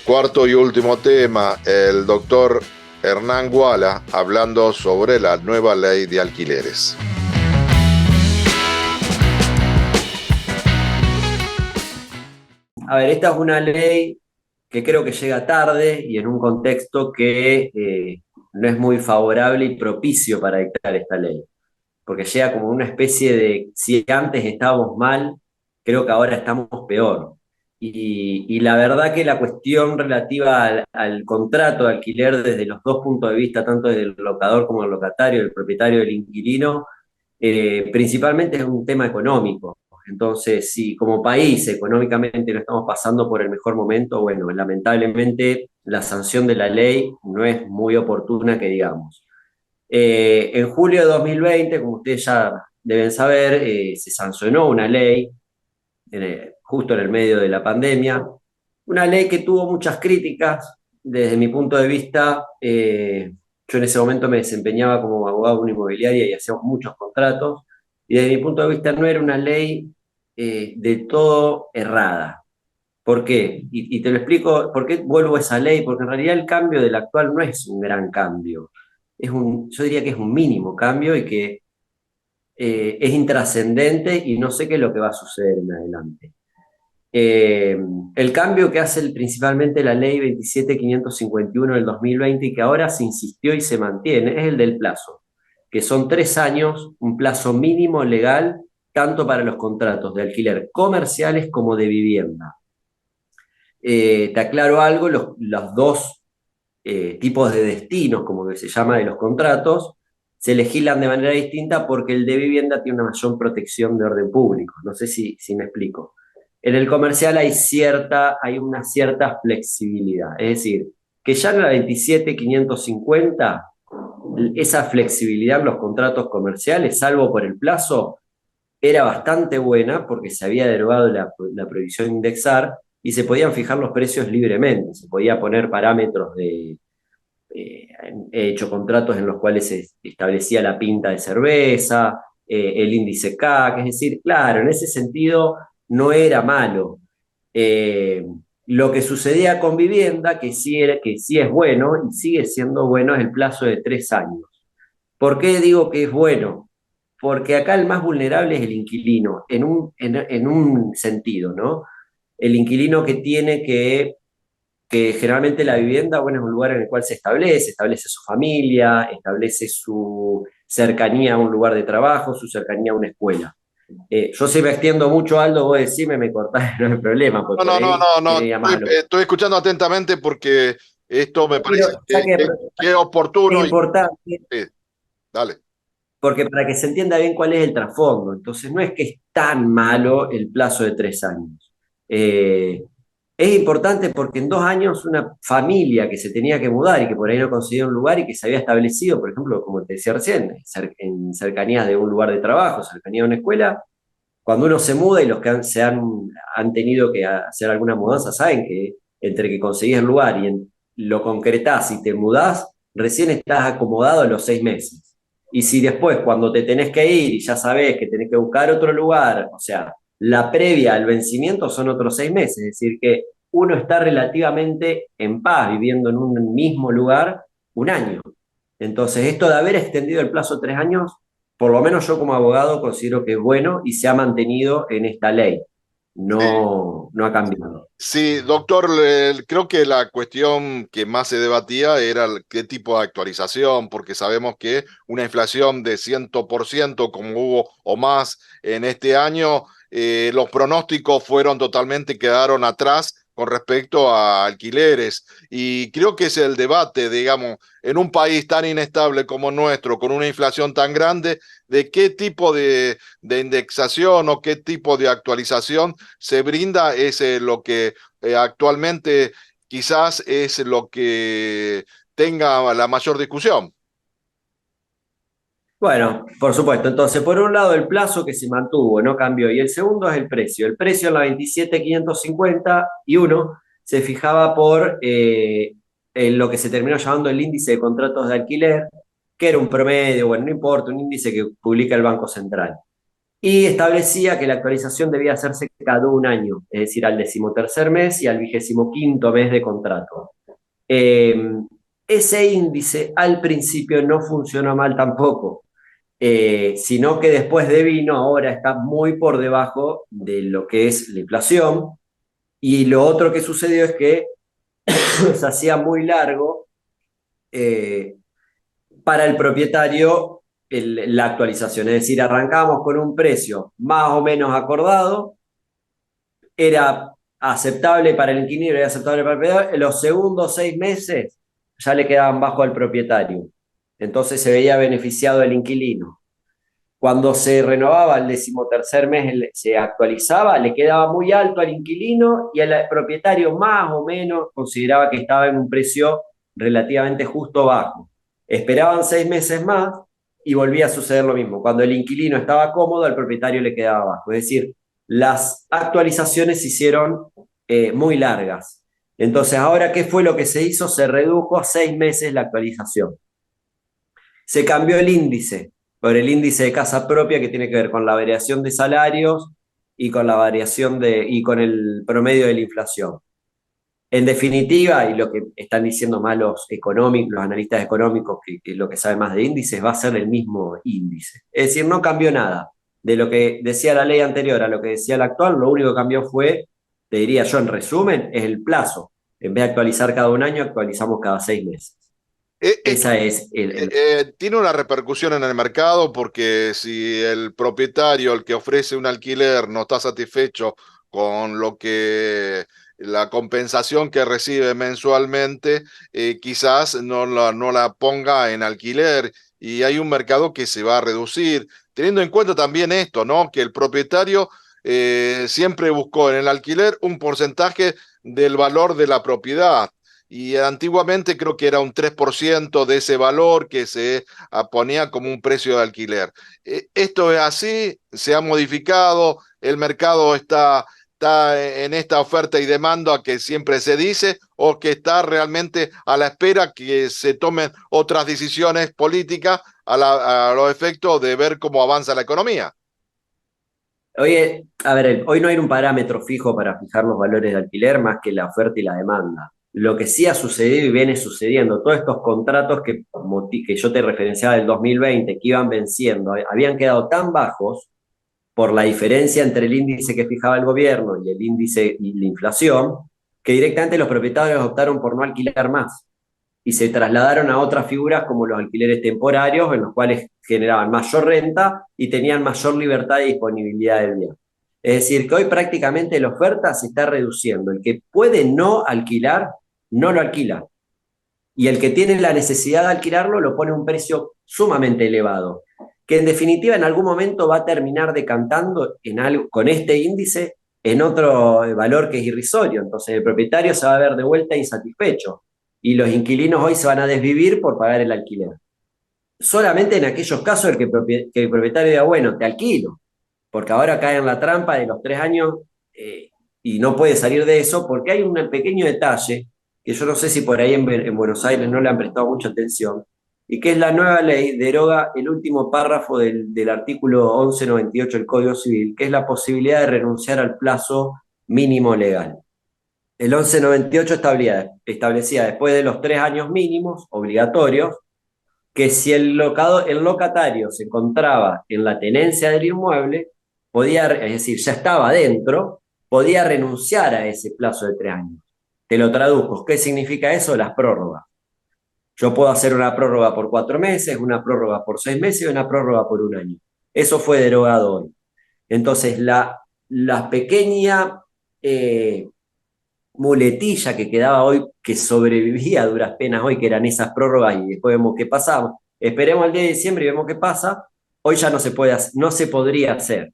Cuarto y último tema, el doctor Hernán Guala hablando sobre la nueva ley de alquileres. A ver, esta es una ley que creo que llega tarde y en un contexto que no es muy favorable y propicio para dictar esta ley, porque llega como una especie de, si antes estábamos mal, creo que ahora estamos peor. Y la verdad que la cuestión relativa al contrato de alquiler desde los dos puntos de vista, tanto del locador como del locatario, del propietario, del inquilino, principalmente es un tema económico. Entonces, si como país económicamente no estamos pasando por el mejor momento, bueno, lamentablemente la sanción de la ley no es muy oportuna, que digamos. En julio de 2020, como ustedes ya deben saber, se sancionó una ley justo en el medio de la pandemia, una ley que tuvo muchas críticas. Desde mi punto de vista, yo en ese momento me desempeñaba como abogado de una inmobiliaria y hacíamos muchos contratos, y desde mi punto de vista no era una ley de todo errada. ¿Por qué? Y te lo explico, ¿por qué vuelvo a esa ley? Porque en realidad el cambio del actual no es un gran cambio. Yo diría que es un mínimo cambio y que es intrascendente y no sé qué es lo que va a suceder en adelante. Eh, el cambio que hace principalmente la ley 27.551 del 2020 y que ahora se insistió y se mantiene es el del plazo, que son 3 años, un plazo mínimo legal tanto para los contratos de alquiler comerciales como de vivienda. Te aclaro algo, los dos tipos de destinos, como que se llama, de los contratos, se legislan de manera distinta porque el de vivienda tiene una mayor protección de orden público. No sé si me explico. En el comercial hay una cierta flexibilidad. Es decir, que ya en la 27.550, esa flexibilidad en los contratos comerciales, salvo por el plazo, era bastante buena porque se había derogado la prohibición de indexar y se podían fijar los precios libremente. Se podía poner parámetros he hecho contratos en los cuales se establecía la pinta de cerveza, el índice CAC, es decir, claro, en ese sentido no era malo. Eh, lo que sucedía con vivienda, que sí es bueno y sigue siendo bueno, es el plazo de 3 años. ¿Por qué digo que es bueno? Porque acá el más vulnerable es el inquilino, en un sentido, ¿no? El inquilino que tiene que generalmente la vivienda, bueno, es un lugar en el cual establece su familia, establece su cercanía a un lugar de trabajo, su cercanía a una escuela. Yo si me extiendo mucho, Aldo, vos decime, me cortás, no hay problema, pues No, por no, no, ahí no, no. sería Estoy, malo. estoy escuchando atentamente porque esto me Quiero, parece ya que que es es oportuno y importante, sí, dale. porque para que se entienda bien cuál es el trasfondo. Entonces, no es que es tan malo el plazo de 3 años. Eh, es importante porque en 2 años una familia que se tenía que mudar y que por ahí no conseguía un lugar y que se había establecido, por ejemplo, como te decía recién, en cercanías de un lugar de trabajo, cercanía de una escuela, cuando uno se muda y los que han tenido que hacer alguna mudanza saben que entre que conseguís el lugar lo concretás y te mudás, recién estás acomodado en los 6 meses. Y si después, cuando te tenés que ir y ya sabés que tenés que buscar otro lugar, o sea, la previa al vencimiento son otros 6 meses, es decir, que uno está relativamente en paz viviendo en un mismo lugar un año. Entonces, esto de haber extendido el plazo 3 años, por lo menos yo como abogado considero que es bueno y se ha mantenido en esta ley. Sí. No ha cambiado. Sí, doctor, creo que la cuestión que más se debatía era qué tipo de actualización, porque sabemos que una inflación de 100% como hubo o más en este año, los pronósticos quedaron atrás con respecto a alquileres. Y creo que es el debate, digamos, en un país tan inestable como nuestro, con una inflación tan grande, de qué tipo de indexación o qué tipo de actualización se brinda es lo que actualmente quizás es lo que tenga la mayor discusión. Bueno, por supuesto. Entonces, por un lado, el plazo que se mantuvo, no cambió. Y el segundo es el precio. El precio en la 27.551 se fijaba por en lo que se terminó llamando el índice de contratos de alquiler, que era un promedio, bueno, no importa, un índice que publica el Banco Central. y establecía que la actualización debía hacerse cada un año, es decir, al 13º mes y al 25º mes de contrato. Eh, Ese índice al principio no funcionó mal tampoco, sino que después de vino ahora está muy por debajo de lo que es la inflación, y lo otro que sucedió es que se hacía muy largo eh, para el propietario la actualización, es decir, arrancábamos con un precio más o menos acordado, era aceptable para el inquilino, era aceptable para el propietario, en los segundos 6 meses ya le quedaban bajo al propietario, entonces se veía beneficiado el inquilino. Cuando se renovaba el 13º mes, se actualizaba, le quedaba muy alto al inquilino y el propietario más o menos consideraba que estaba en un precio relativamente justo bajo. Esperaban 6 meses más y volvía a suceder lo mismo. Cuando el inquilino estaba cómodo, al propietario le quedaba bajo. Es decir, las actualizaciones se hicieron muy largas. Entonces, ahora, ¿qué fue lo que se hizo? Se redujo a 6 meses la actualización. Se cambió el índice por el índice de casa propia, que tiene que ver con la variación de salarios y con la variación y con el promedio de la inflación. En definitiva, y lo que están diciendo más los económicos, los analistas económicos, que lo que saben más de índices, va a ser el mismo índice. Es decir, no cambió nada. De lo que decía la ley anterior a lo que decía la actual, lo único que cambió fue, te diría yo en resumen, es el plazo. En vez de actualizar cada un año, actualizamos cada 6 meses. Esto Esa es tiene una repercusión en el mercado porque si el propietario, el que ofrece un alquiler, no está satisfecho con lo que la compensación que recibe mensualmente, quizás no la ponga en alquiler y hay un mercado que se va a reducir, teniendo en cuenta también esto, ¿no? Que el propietario siempre buscó en el alquiler un porcentaje del valor de la propiedad y antiguamente creo que era un 3% de ese valor que se ponía como un precio de alquiler. Esto es así, se ha modificado, el mercado está en esta oferta y demanda que siempre se dice, o que está realmente a la espera que se tomen otras decisiones políticas a los efectos de ver cómo avanza la economía. Oye, a ver, hoy no hay un parámetro fijo para fijar los valores de alquiler más que la oferta y la demanda. Lo que sí ha sucedido y viene sucediendo, todos estos contratos que yo te referenciaba del 2020, que iban venciendo, habían quedado tan bajos por la diferencia entre el índice que fijaba el gobierno y el índice y la inflación, que directamente los propietarios optaron por no alquilar más y se trasladaron a otras figuras como los alquileres temporarios, en los cuales generaban mayor renta y tenían mayor libertad de disponibilidad del bien. Es decir, que hoy prácticamente la oferta se está reduciendo. El que puede no alquilar, no lo alquila. Y el que tiene la necesidad de alquilarlo lo pone a un precio sumamente elevado, que en definitiva en algún momento va a terminar decantando en algo, con este índice en otro valor que es irrisorio. Entonces el propietario se va a ver de vuelta insatisfecho y los inquilinos hoy se van a desvivir por pagar el alquiler. Solamente en aquellos casos que el propietario diga, bueno, te alquilo, porque ahora cae en la trampa de los 3 años y no puede salir de eso, porque hay un pequeño detalle que yo no sé si por ahí en Buenos Aires no le han prestado mucha atención, y que es la nueva ley deroga el último párrafo del artículo 1198 del Código Civil, que es la posibilidad de renunciar al plazo mínimo legal. El 1198 establecía después de los 3 años mínimos obligatorios, que si el locatario se encontraba en la tenencia del inmueble, es decir, ya estaba dentro, podía renunciar a ese plazo de 3 años. Te lo traduzco. ¿Qué significa eso? Las prórrogas. Yo puedo hacer una prórroga por 4 meses, una prórroga por 6 meses y una prórroga por un año. Eso fue derogado hoy. Entonces, la pequeña muletilla que quedaba hoy, que sobrevivía a duras penas hoy, que eran esas prórrogas y después vemos qué pasaba. Esperemos el día de diciembre y vemos qué pasa. Hoy ya no se puede hacer, no se podría hacer.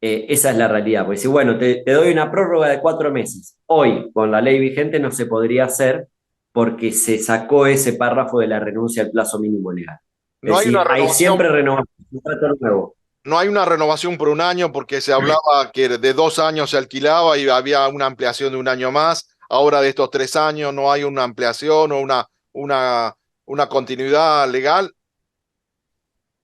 Esa es la realidad. Porque si, bueno, te doy una prórroga de 4 meses. Hoy, con la ley vigente, no se podría hacer porque se sacó ese párrafo de la renuncia al plazo mínimo legal. No Es hay una decir, hay renovación. siempre renovación, un contrato nuevo. No hay una renovación por un año porque se hablaba que de 2 años se alquilaba y había una ampliación de un año más. Ahora de estos 3 años no hay una ampliación o una continuidad legal.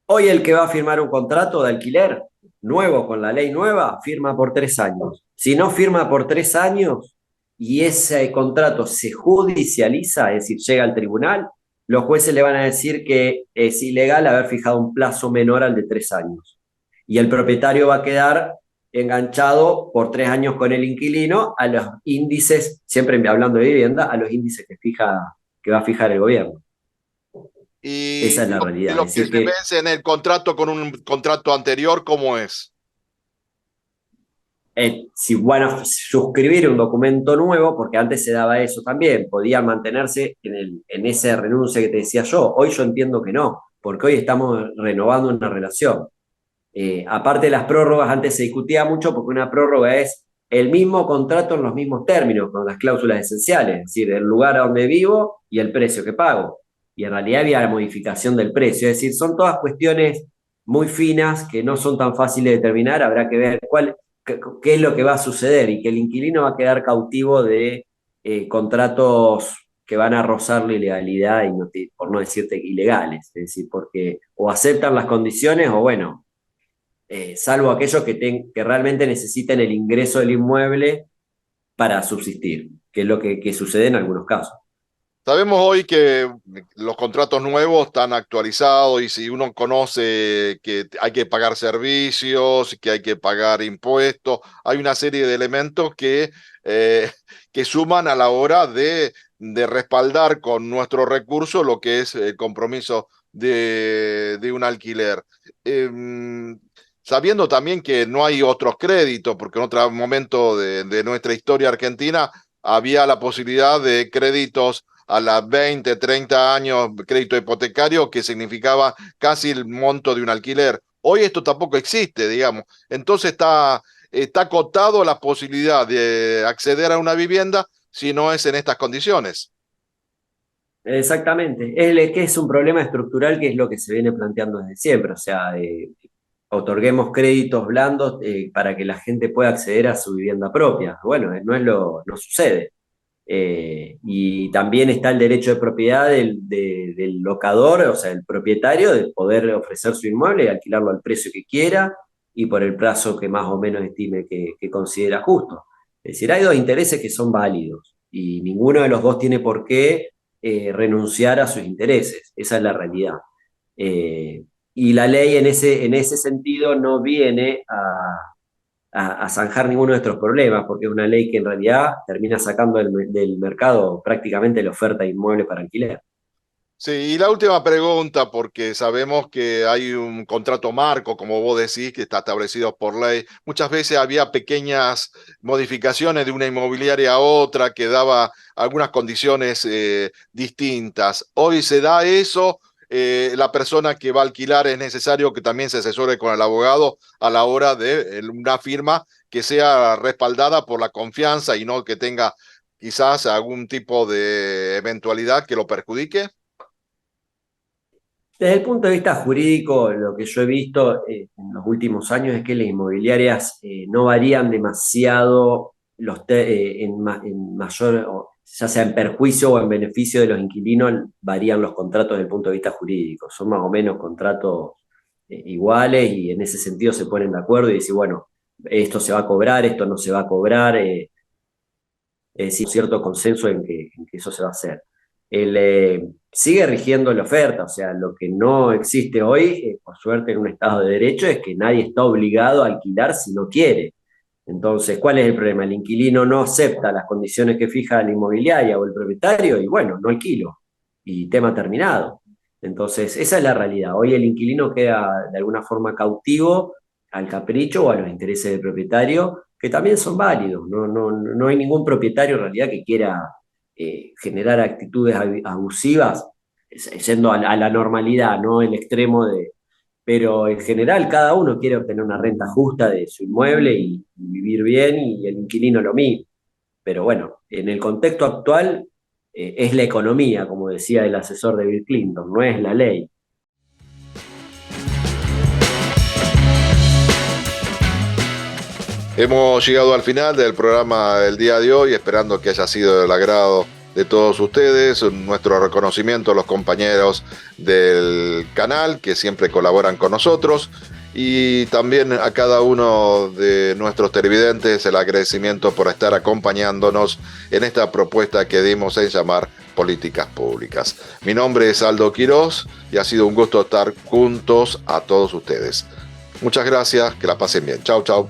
Hoy el que va a firmar un contrato de alquiler nuevo con la ley nueva, firma por 3 años. Si no firma por 3 años y ese contrato se judicializa, es decir, llega al tribunal, los jueces le van a decir que es ilegal haber fijado un plazo menor al de 3 años. Y el propietario va a quedar enganchado por 3 años con el inquilino a los índices, siempre hablando de vivienda, a los índices que va a fijar el gobierno. Y Esa es la realidad. lo Es que decir se que vence en el contrato con un contrato anterior, ¿cómo es? si van a suscribir un documento nuevo, porque antes se daba eso también, podían mantenerse en esa renuncia que te decía yo. Hoy yo entiendo que no, porque hoy estamos renovando una relación. Aparte de las prórrogas, antes se discutía mucho porque una prórroga es el mismo contrato en los mismos términos, con las cláusulas esenciales, es decir, el lugar a donde vivo y el precio que pago. Y en realidad había la modificación del precio, es decir, son todas cuestiones muy finas que no son tan fáciles de determinar, habrá que ver qué es lo que va a suceder y que el inquilino va a quedar cautivo de contratos que van a rozar la ilegalidad y por no decirte ilegales, es decir, porque o aceptan las condiciones o bueno, salvo aquellos que realmente necesiten el ingreso del inmueble para subsistir, que es lo que sucede en algunos casos. Sabemos hoy que los contratos nuevos están actualizados y si uno conoce que hay que pagar servicios, que hay que pagar impuestos, hay una serie de elementos eh, que suman a la hora de respaldar con nuestros recursos lo que es el compromiso de un alquiler. Sabiendo también que no hay otros créditos, porque en otro momento de nuestra historia argentina había la posibilidad de créditos a las 20, 30 años, crédito hipotecario, que significaba casi el monto de un alquiler. Hoy esto tampoco existe, digamos. Entonces está acotado la posibilidad de acceder a una vivienda si no es en estas condiciones. Exactamente, que es un problema estructural que es lo que se viene planteando desde siempre, o sea, otorguemos créditos blandos para que la gente pueda acceder a su vivienda propia. Bueno, no sucede. Y también está el derecho de propiedad del locador, o sea, el propietario, de poder ofrecer su inmueble y alquilarlo al precio que quiera y por el plazo que más o menos estime que considera justo. Es decir, hay dos intereses que son válidos y ninguno de los dos tiene por qué renunciar a sus intereses. Esa es la realidad. Y la ley en ese sentido no viene a zanjar ninguno de nuestros problemas, porque es una ley que en realidad termina sacando del mercado prácticamente la oferta de inmuebles para alquiler. Sí, y la última pregunta, porque sabemos que hay un contrato marco, como vos decís, que está establecido por ley. Muchas veces había pequeñas modificaciones de una inmobiliaria a otra que daba algunas condiciones distintas. Hoy se da eso. La persona que va a alquilar es necesario que también se asesore con el abogado a la hora de una firma que sea respaldada por la confianza y no que tenga quizás algún tipo de eventualidad que lo perjudique. Desde el punto de vista jurídico, lo que yo he visto en los últimos años es que las inmobiliarias no varían demasiado en mayor, ya sea en perjuicio o en beneficio de los inquilinos, varían los contratos desde el punto de vista jurídico. Son más o menos contratos iguales y en ese sentido se ponen de acuerdo y dicen, bueno, esto se va a cobrar, esto no se va a cobrar. Es decir, cierto consenso en que eso se va a hacer. Sigue rigiendo la oferta, o sea, lo que no existe hoy, por suerte en un Estado de Derecho, es que nadie está obligado a alquilar si no quiere. Entonces, ¿cuál es el problema? El inquilino no acepta las condiciones que fija la inmobiliaria o el propietario y bueno, no alquilo. Y tema terminado. Entonces, esa es la realidad. Hoy el inquilino queda de alguna forma cautivo al capricho o a los intereses del propietario, que también son válidos. No hay ningún propietario en realidad que quiera generar actitudes abusivas, yendo a la normalidad, no el extremo de... Pero en general cada uno quiere obtener una renta justa de su inmueble y vivir bien y el inquilino lo mismo. Pero bueno, en el contexto actual es la economía, como decía el asesor de Bill Clinton, no es la ley. Hemos llegado al final del programa del día de hoy, esperando que haya sido del agrado de todos ustedes. Nuestro reconocimiento a los compañeros del canal que siempre colaboran con nosotros. y también a cada uno de nuestros televidentes el agradecimiento por estar acompañándonos en esta propuesta que dimos en llamar Políticas Públicas. Mi nombre es Aldo Quirós y ha sido un gusto estar juntos a todos ustedes. Muchas gracias, que la pasen bien. Chau, chau.